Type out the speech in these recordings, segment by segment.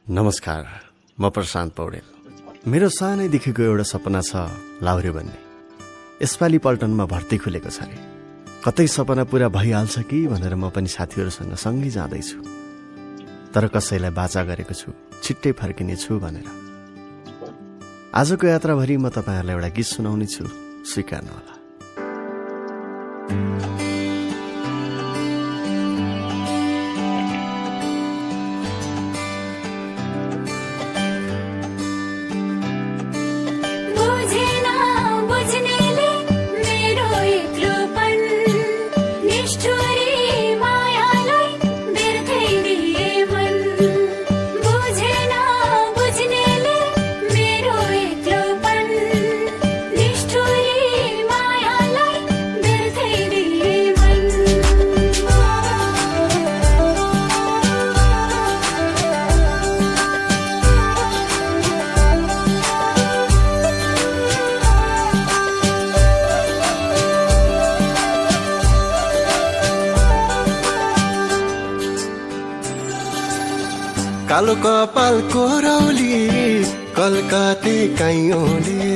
नमस्कार, म प्रशान्त पौडेल। मेरो सानैदेखिको एउटा सपना छ लाहुरे बन्ने। यसपालि पल्टनमा भर्ती खुलेको छ रे। कतै सपना पूरा भइहाल्छ कि भनेर म पनि साथीहरूसँग सँगै जाँदैछु। तर कसैलाई बाचा गरेको छु छिट्टै फर्किने छु भनेर। आजको यात्राभरि म तपाईहरुलाई एउटा गीत सुनाउने छु, स्वीकार्नुहोला। कालो कपाल कोरौली कलकत्ते काइयोले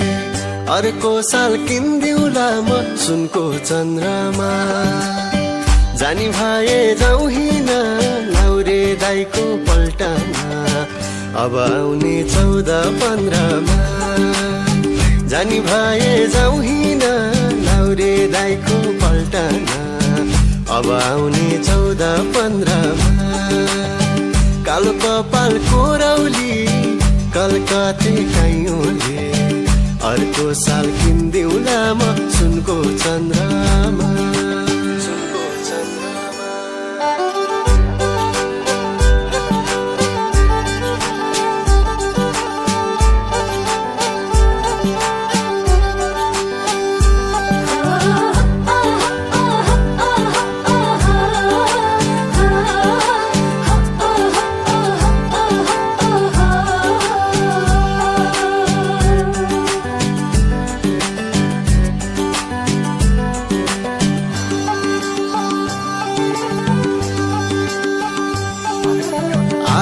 अर्को साल किन्दिउला म सुनको चन्द्रमा। जानी भए जाउँ हिँड लाहुरे दाइको पल्टामा अब आउने 14-15मा। जानी भए जाउँ हिँड लाहुरे दाइको पल्टामा अब आउने 14-15मा। कालो कपाल कोरौली कलकत्ते काइयोले अर्को साल किन्दिउला म सुनको चन्द्रमा।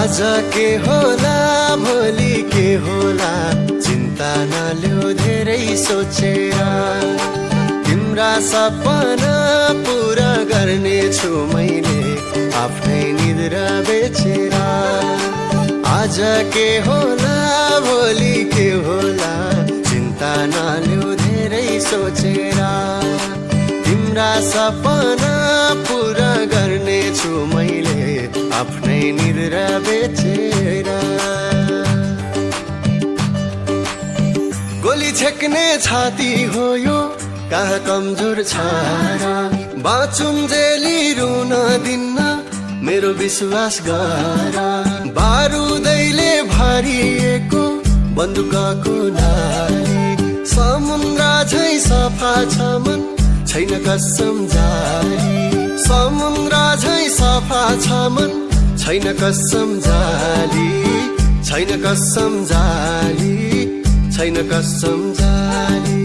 आज के होला भोलि के होला चिन्ता नलियो धेरै सोचेर। तिम्रा सपना पूरा गर्ने छु मैले आफ्नै निद्रा बेचेर। आज के होला भोलि के होला चिन्ता नलियो धेरै सोचेर। तिम्रा सपना पूरा गर्ने छु मैले आफ्नै निद्रा बेचेर। गोली छेक्ने छाती हो यो कहाँ कमजोर छ र। बाँचुन्जेली रुन दिन्न मेरो विश्वास गर। बारुदैले भरिएको बन्दुकको नाली समुद्र झै सफा छ मन छैन कसम जारी। समुद्र झै सफा छ मन छैन कसम जाली। छैन कसम जाली। छैन कसम जाली।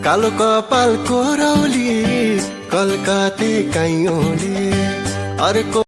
कालो कपाल कोरौली कलकत्ते काइयोले अर्को